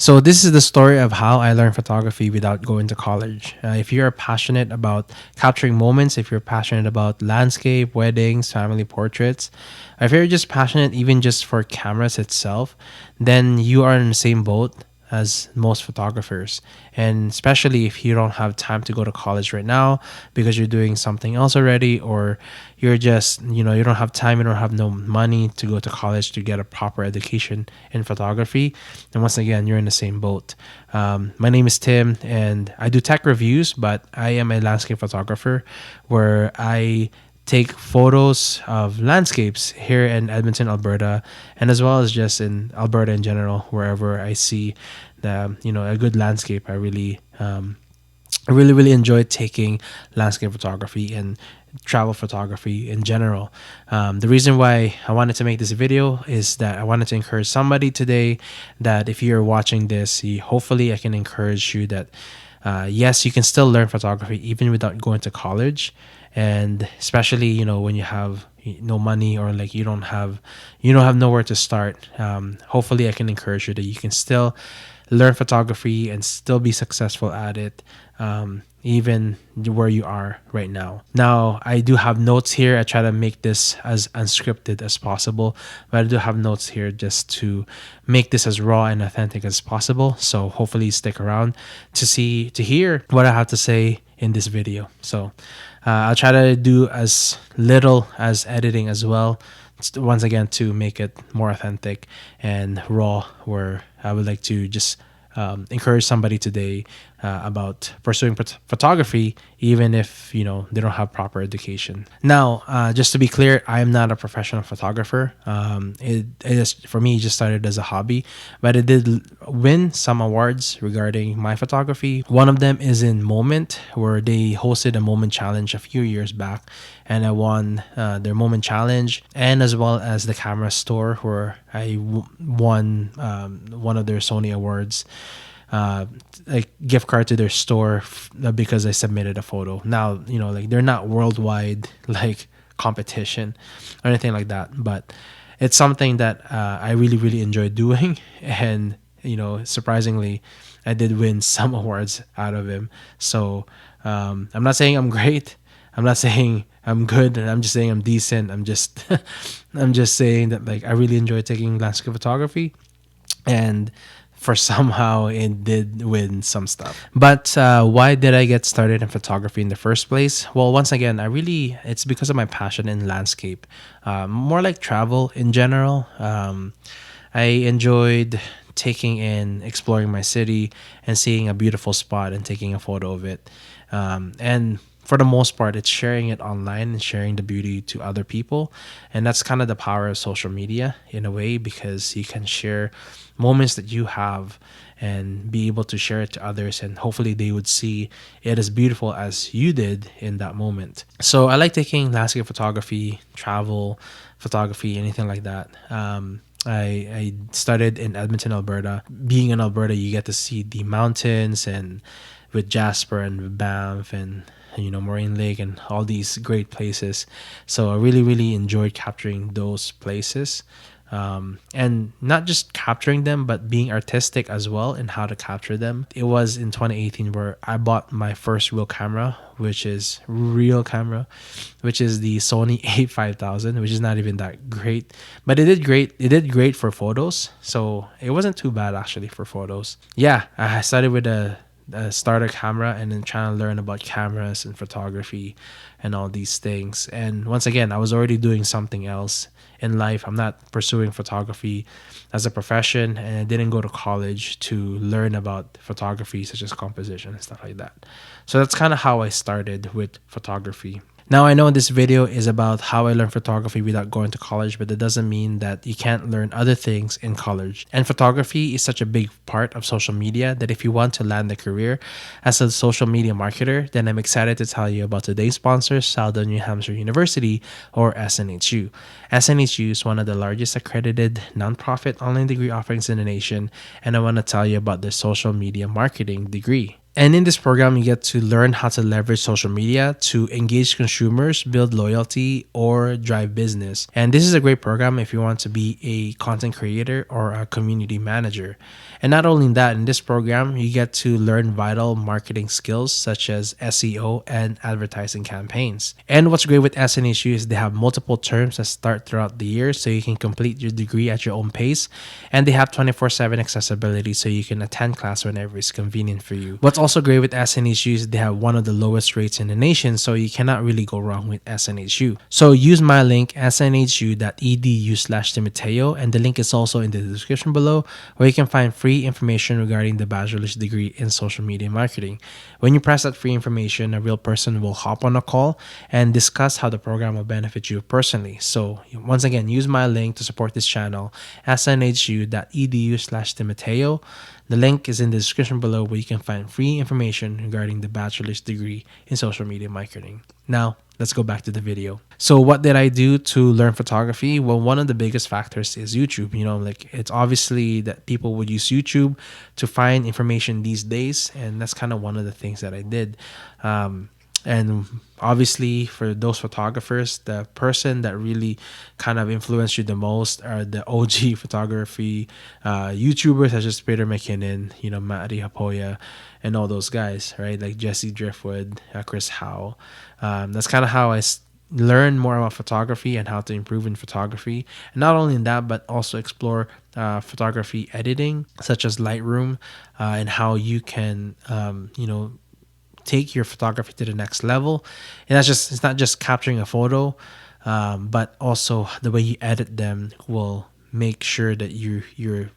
So this is the story of how I learned photography without going to college. If you're passionate about capturing moments, if you're passionate about landscape, weddings, family portraits, if you're just passionate even just for cameras itself, then you are in the same boat as most photographers. And especially if you don't have time to go to college right now because you're doing something else already, or you're just, you don't have time, you don't have no money to go to college to get a proper education in photography. And once again, you're in the same boat. My name is Tim and I do tech reviews, but I am a landscape photographer where I take photos of landscapes here in Edmonton, Alberta, and as well as just in Alberta in general, wherever I see a good landscape. I really enjoy taking landscape photography and travel photography in general. The reason why I wanted to make this video is that I wanted to encourage somebody today that if you're watching this, hopefully I can encourage you that yes, you can still learn photography even without going to college. And especially, when you have no money, or like you don't have nowhere to start. Hopefully I can encourage you that you can still learn photography and still be successful at it, even where you are right now. Now, I do have notes here. I try to make this as unscripted as possible, but I do have notes here just to make this as raw and authentic as possible. So hopefully stick around to hear what I have to say in this video. So I'll try to do as little as editing as well, once again, to make it more authentic and raw, where I would like to just encourage somebody today about pursuing photography, even if they don't have proper education. Now, just to be clear, I am not a professional photographer. It is, for me, it just started as a hobby, but it did win some awards regarding my photography. One of them is in Moment, where they hosted a Moment challenge a few years back, and I won their Moment challenge, and as well as the camera store, where I won one of their Sony awards, a gift card to their store because I submitted a photo. Now, like, they're not worldwide like competition or anything like that, but it's something that I really enjoy doing. And surprisingly, I did win some awards out of him. So I'm not saying I'm great, I'm not saying I'm good, and I'm just saying I'm decent. I'm just I'm just saying that, like, I really enjoy taking landscape photography, and for somehow it did win some stuff. But why did I get started in photography in the first place? Well, once again, it's because of my passion in landscape, more like travel in general. I enjoyed exploring my city and seeing a beautiful spot and taking a photo of it. And for the most part, it's sharing it online and sharing the beauty to other people. And that's kind of the power of social media in a way, because you can share moments that you have and be able to share it to others, and hopefully they would see it as beautiful as you did in that moment. So I like taking landscape photography, travel photography, anything like that. I started in Edmonton, Alberta. Being in Alberta, you get to see the mountains, and with Jasper and Banff and Moraine Lake and all these great places. So I really enjoyed capturing those places, and not just capturing them, but being artistic as well in how to capture them. It was in 2018 where I bought my first real camera, which is the Sony A5000, which is not even that great, but it did great. It did great for photos, so it wasn't too bad actually for photos. Yeah, I started with a starter camera, and then trying to learn about cameras and photography and all these things. And once again, I was already doing something else in life. I'm not pursuing photography as a profession, and I didn't go to college to learn about photography, such as composition and stuff like that. So that's kind of how I started with photography. Now, I know this video is about how I learned photography without going to college, but that doesn't mean that you can't learn other things in college. And photography is such a big part of social media that if you want to land a career as a social media marketer, then I'm excited to tell you about today's sponsor, Southern New Hampshire University, or SNHU. SNHU is one of the largest accredited nonprofit online degree offerings in the nation, and I want to tell you about the social media marketing degree. And in this program, you get to learn how to leverage social media to engage consumers, build loyalty, or drive business. And this is a great program if you want to be a content creator or a community manager. And not only that, in this program, you get to learn vital marketing skills such as SEO and advertising campaigns. And what's great with SNHU is they have multiple terms that start throughout the year, so you can complete your degree at your own pace. And they have 24/7 accessibility, so you can attend class whenever it's convenient for you. What's also great with SNHU is they have one of the lowest rates in the nation, so you cannot really go wrong with SNHU. So use my link snhu.edu/Timateo, and the link is also in the description below, where you can find free information regarding the bachelor's degree in social media marketing. When you press that free information, a real person will hop on a call and discuss how the program will benefit you personally. So once again, use my link to support this channel, snhu.edu/Timateo. The link is in the description below, where you can find free information regarding the bachelor's degree in social media marketing. Now, let's go back to the video. So what did I do to learn photography? Well, one of the biggest factors is YouTube. Like, it's obviously that people would use YouTube to find information these days, and that's kind of one of the things that I did. And obviously, for those photographers, the person that really kind of influenced you the most are the OG photography YouTubers, such as Peter McKinnon, Matti Hapoya, and all those guys, right? Like Jesse Driftwood, Chris Howe. That's kind of how I learn more about photography and how to improve in photography. And not only in that, but also explore photography editing, such as Lightroom, and how you can, take your photography to the next level. And it's not just capturing a photo, but also the way you edit them will make sure that your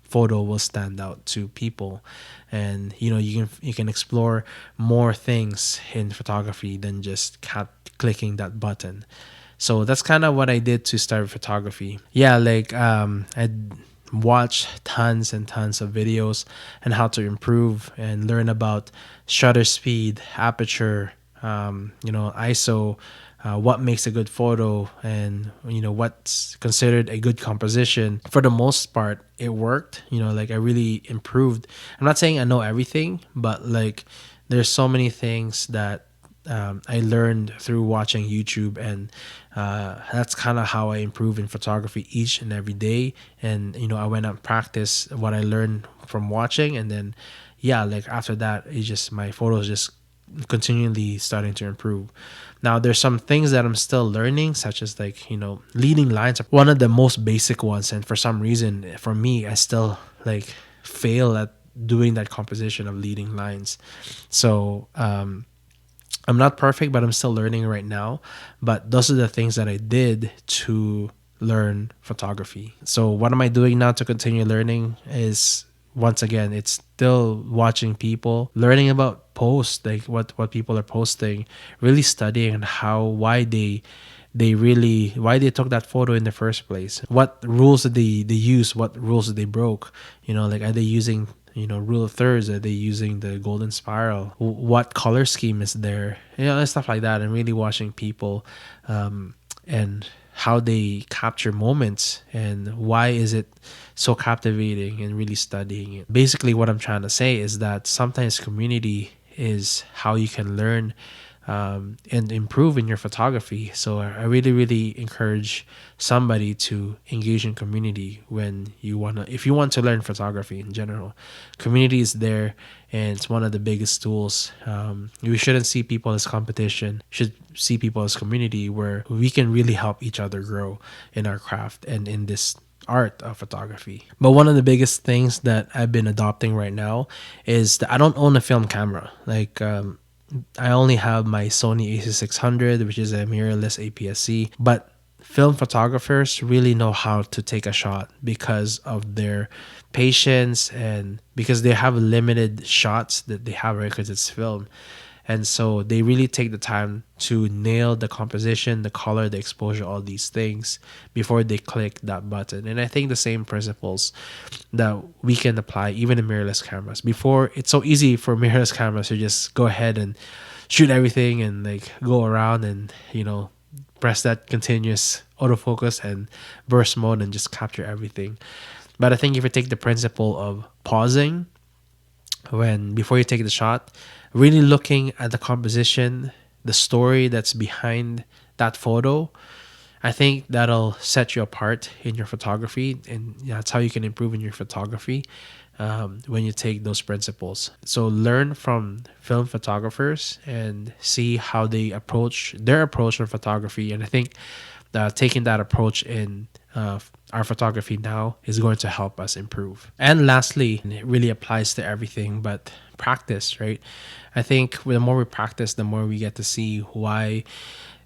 photo will stand out to people. And you can explore more things in photography than just clicking that button. So that's kind of what I did to start photography. Yeah, like I watch tons and tons of videos and how to improve and learn about shutter speed, aperture, ISO, what makes a good photo, and what's considered a good composition. For the most part, it worked. Like, I really improved. I'm not saying I know everything, but like, there's so many things that I learned through watching YouTube, and that's kind of how I improve in photography each and every day. And I went and practiced what I learned from watching, and then like after that, it's just my photos just continually starting to improve. Now, there's some things that I'm still learning, such as like leading lines are one of the most basic ones, and for some reason for me, I still like fail at doing that composition of leading lines. So I'm not perfect, but I'm still learning right now. But those are the things that I did to learn photography. So what am I doing now to continue learning is, once again, it's still watching people, learning about posts, like what people are posting, really studying why they took that photo in the first place, what rules did they use, what rules did they broke, like, are they using rule of thirds, are they using the golden spiral, what color scheme is there, and stuff like that. And really watching people and how they capture moments and why is it so captivating, and really studying it. Basically, what I'm trying to say is that sometimes community is how you can learn and improve in your photography. So I really, really encourage somebody to engage in community if you want to learn photography in general. Community is there, and it's one of the biggest tools. We shouldn't see people as competition, should see people as community, where we can really help each other grow in our craft and in this art of photography. But one of the biggest things that I've been adopting right now is that I don't own a film camera. Like, I only have my Sony a6600, which is a mirrorless APS-C. But film photographers really know how to take a shot because of their patience, and because they have limited shots that they have, right? Because it's film. And so they really take the time to nail the composition, the color, the exposure, all these things before they click that button. And I think the same principles that we can apply even in mirrorless cameras. Before, it's so easy for mirrorless cameras to just go ahead and shoot everything and like go around and, press that continuous autofocus and burst mode and just capture everything. But I think if you take the principle of pausing, when before you take the shot, really looking at the composition, the story that's behind that photo. I think that'll set you apart in your photography, and that's how you can improve in your photography when you take those principles. So learn from film photographers and see how they approach their approach on photography. And I think taking that approach in our photography now is going to help us improve. And lastly, and it really applies to everything, but practice, right? I think the more we practice, the more we get to see why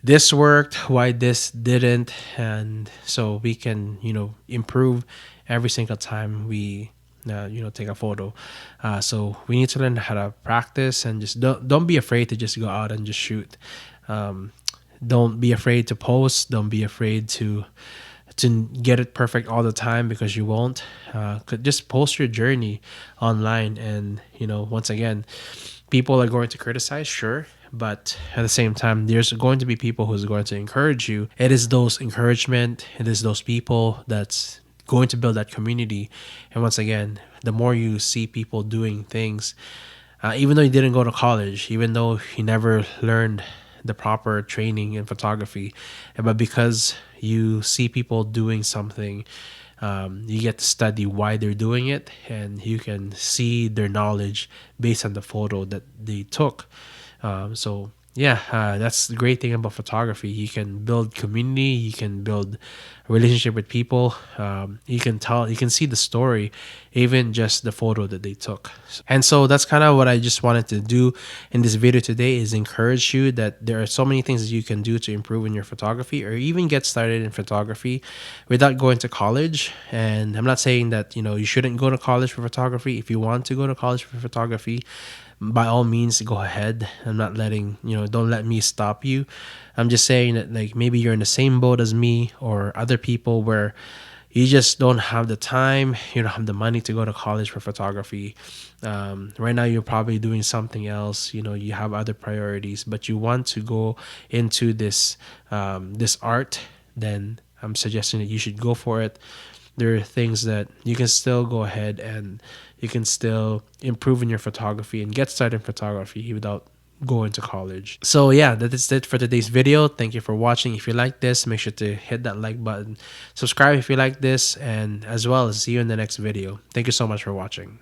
this worked, why this didn't, and so we can, improve every single time we, take a photo. So we need to learn how to practice and just don't be afraid to just go out and just shoot. Um, don't be afraid to post. Don't be afraid to get it perfect all the time, because you won't. Just post your journey online, and once again, people are going to criticize, sure, but at the same time, there's going to be people who's going to encourage you. It is those encouragement, it is those people that's going to build that community. And once again, the more you see people doing things, even though you didn't go to college, even though you never learned the proper training in photography, but because you see people doing something, you get to study why they're doing it, and you can see their knowledge based on the photo that they took. So yeah, that's the great thing about photography. You can build community, you can build a relationship with people. You can see the story, even just the photo that they took. And so that's kind of what I just wanted to do in this video today, is encourage you that there are so many things that you can do to improve in your photography, or even get started in photography without going to college. And I'm not saying that you shouldn't go to college for photography. If you want to go to college for photography, by all means, go ahead. I'm not letting don't let me stop you. I'm just saying that, like, maybe you're in the same boat as me or other people where you just don't have the time, you don't have the money to go to college for photography. Right now you're probably doing something else, you have other priorities, but you want to go into this art. Then I'm suggesting that you should go for it. There are things that you can still go ahead and you can still improve in your photography and get started in photography without going to college. So yeah, that is it for today's video. Thank you for watching. If you like this, make sure to hit that like button, subscribe if you like this, and as well as see you in the next video. Thank you so much for watching.